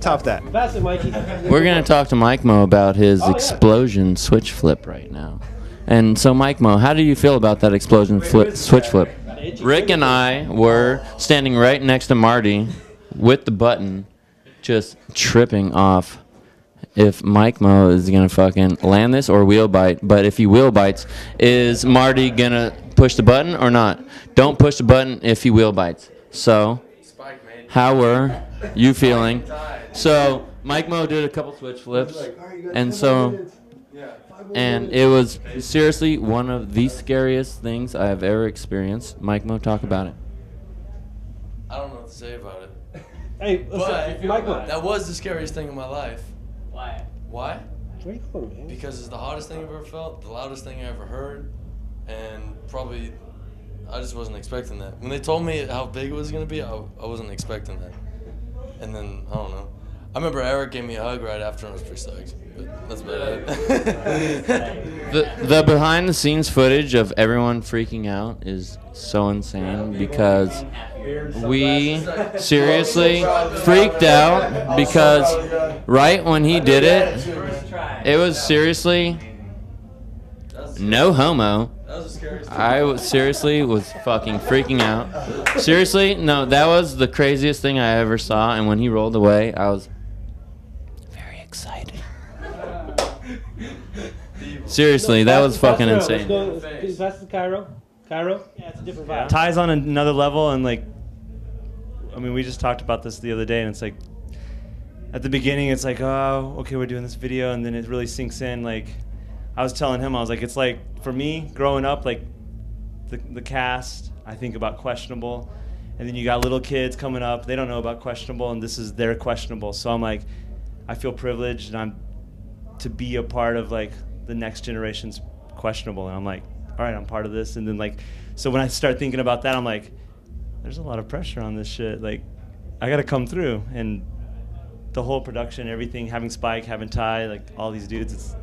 Top that. We're going to talk to Mike Mo about his explosion switch flip right now. And so, Mike Mo, how do you feel about that explosion switch flip? Rick and I were standing right next to Marty with the button, just tripping off if Mike Mo is going to fucking land this or wheel bite. But if he wheel bites, is Marty going to push the button or not? Don't push the button if he wheel bites. So, how were you feeling? So Mike Mo did a couple switch flips, and it was seriously one of the scariest things I have ever experienced. Mike Mo, talk about it. I don't know what to say about it. Hey, but Mike Mo. That was the scariest thing in my life. Why? Why? Where you going, man? Because it's the hottest thing I've ever felt, the loudest thing I ever heard, and probably I just wasn't expecting that. When they told me how big it was going to be, I wasn't expecting that. And then, I don't know. I remember Eric gave me a hug right after, and I was pretty stoked. But that's about it. The behind-the-scenes footage of everyone freaking out is so insane because we seriously freaked out because right when he did it, it was seriously no homo. I seriously was fucking freaking out. Seriously, no, that was the craziest thing I ever saw, and when he rolled away, I was very excited. Seriously, that was fucking insane. That's the Cairo. Cairo? Yeah, it's a different vibe. Ty's on another level, and like, I mean, we just talked about this the other day, and it's like, at the beginning, it's like, oh, okay, we're doing this video, and then it really sinks in, like, I was telling him, I was like, it's like, for me, growing up, like, the cast, I think about questionable, and then you got little kids coming up, they don't know about questionable, and this is their questionable, so I'm like, I feel privileged, and I'm to be a part of, like, the next generation's questionable, and I'm like, all right, I'm part of this, and then, like, so when I start thinking about that, I'm like, there's a lot of pressure on this shit, like, I gotta come through, and the whole production, everything, having Spike, having Ty, like, all these dudes, it's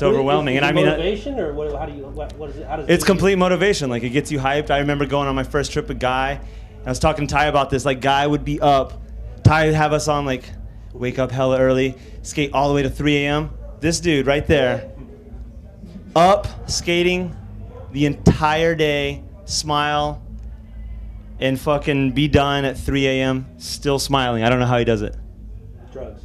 overwhelming. And motivation, or what? How do you? What is it? How does it's complete motivation. Like, it gets you hyped. I remember going on my first trip with Guy. And I was talking to Ty about this. Like, Guy would be up. Ty would have us on, like, wake up hella early, skate all the way to 3 a.m. This dude right there, up, skating the entire day, smile, and fucking be done at 3 a.m. still smiling. I don't know how he does it. Drugs.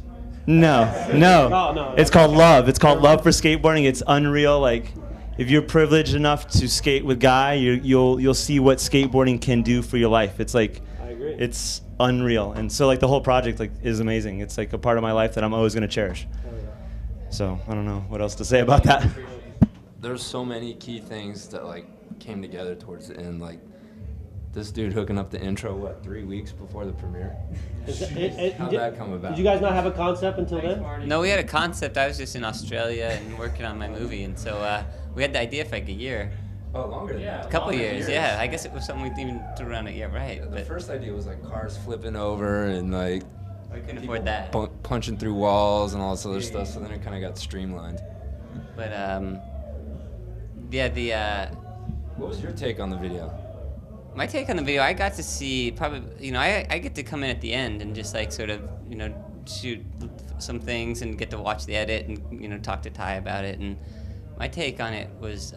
No. No. It's called love. It's called love for skateboarding. It's unreal. Like, if you're privileged enough to skate with Guy, you'll see what skateboarding can do for your life. It's like, I agree. It's unreal. And so, like, the whole project, like, is amazing. It's like a part of my life that I'm always gonna cherish. So I don't know what else to say about that. There's so many key things that, like, came together towards the end. Like, this dude hooking up the intro, 3 weeks before the premiere? How'd that come about? Did you guys not have a concept until then? No, we had a concept. I was just in Australia and working on my movie, and so we had the idea for like a year. Oh, longer than that. A couple years, yeah. I guess it was something we even threw around a year, right? The first idea was like cars flipping over and like we couldn't afford that. Punching through walls and all this other stuff, so then it kind of got streamlined. But yeah, what was your take on the video? My take on the video, I got to see probably, I get to come in at the end and just like sort of, shoot some things and get to watch the edit and, talk to Ty about it. And my take on it was,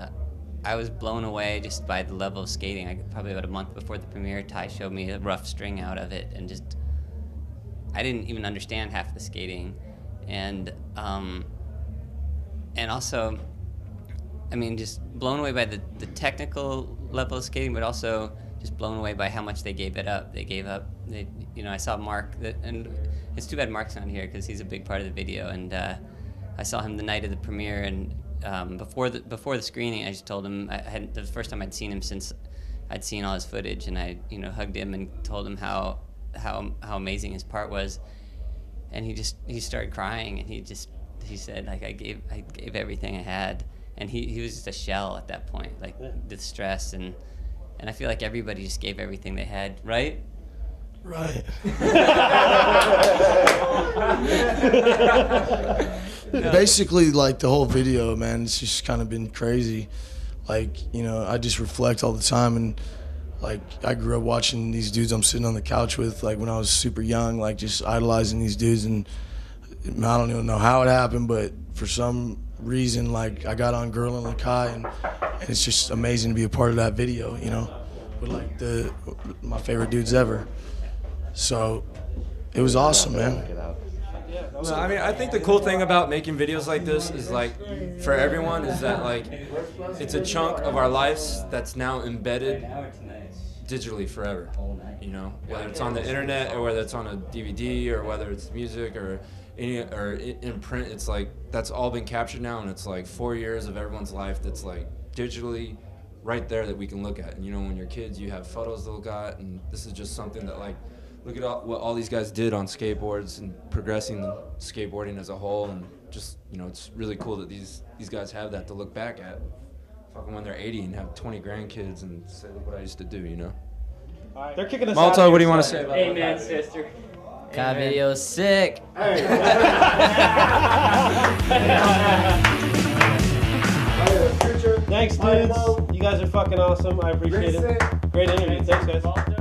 I was blown away just by the level of skating. Probably about a month before the premiere, Ty showed me a rough string out of it, and just, I didn't even understand half the skating. And also, just blown away by the technical level of skating, but also just blown away by how much they gave up. I saw Mark, and it's too bad Mark's not here because he's a big part of the video. And I saw him the night of the premiere, and before the screening, I just told him the first time I'd seen him since I'd seen all his footage, and I hugged him and told him how amazing his part was, and he started crying, and he just he said like I gave everything I had, and he was just a shell at that point, like the stress and I feel like everybody just gave everything they had, right? Right. No. Basically, like the whole video, man, it's just kind of been crazy. Like, you know, I just reflect all the time, and like I grew up watching these dudes I'm sitting on the couch with, like when I was super young, like just idolizing these dudes, and I don't even know how it happened, but for some reason, like I got on Girl in Lakai, and it's just amazing to be a part of that video, you know, with like my favorite dudes ever. So it was awesome, man. No, I mean, I think the cool thing about making videos like this is like, for everyone, is that like, it's a chunk of our lives that's now embedded digitally forever. You know, whether it's on the internet or whether it's on a DVD or whether it's music or in print, it's like that's all been captured now, and it's like 4 years of everyone's life that's like digitally right there that we can look at. And you know, when you're kids, you have photos to look at, and this is just something that like, look at what all these guys did on skateboards and progressing skateboarding as a whole, and just, you know, it's really cool that these guys have that to look back at, fucking when they're 80 and have 20 grandkids and say, look what I used to do, you know. They're kicking us Malta, out. what do you want to say about Amen, that? sister. That video is sick. Thanks, dudes. You guys are fucking awesome. I appreciate it. Great interview. Thanks, guys.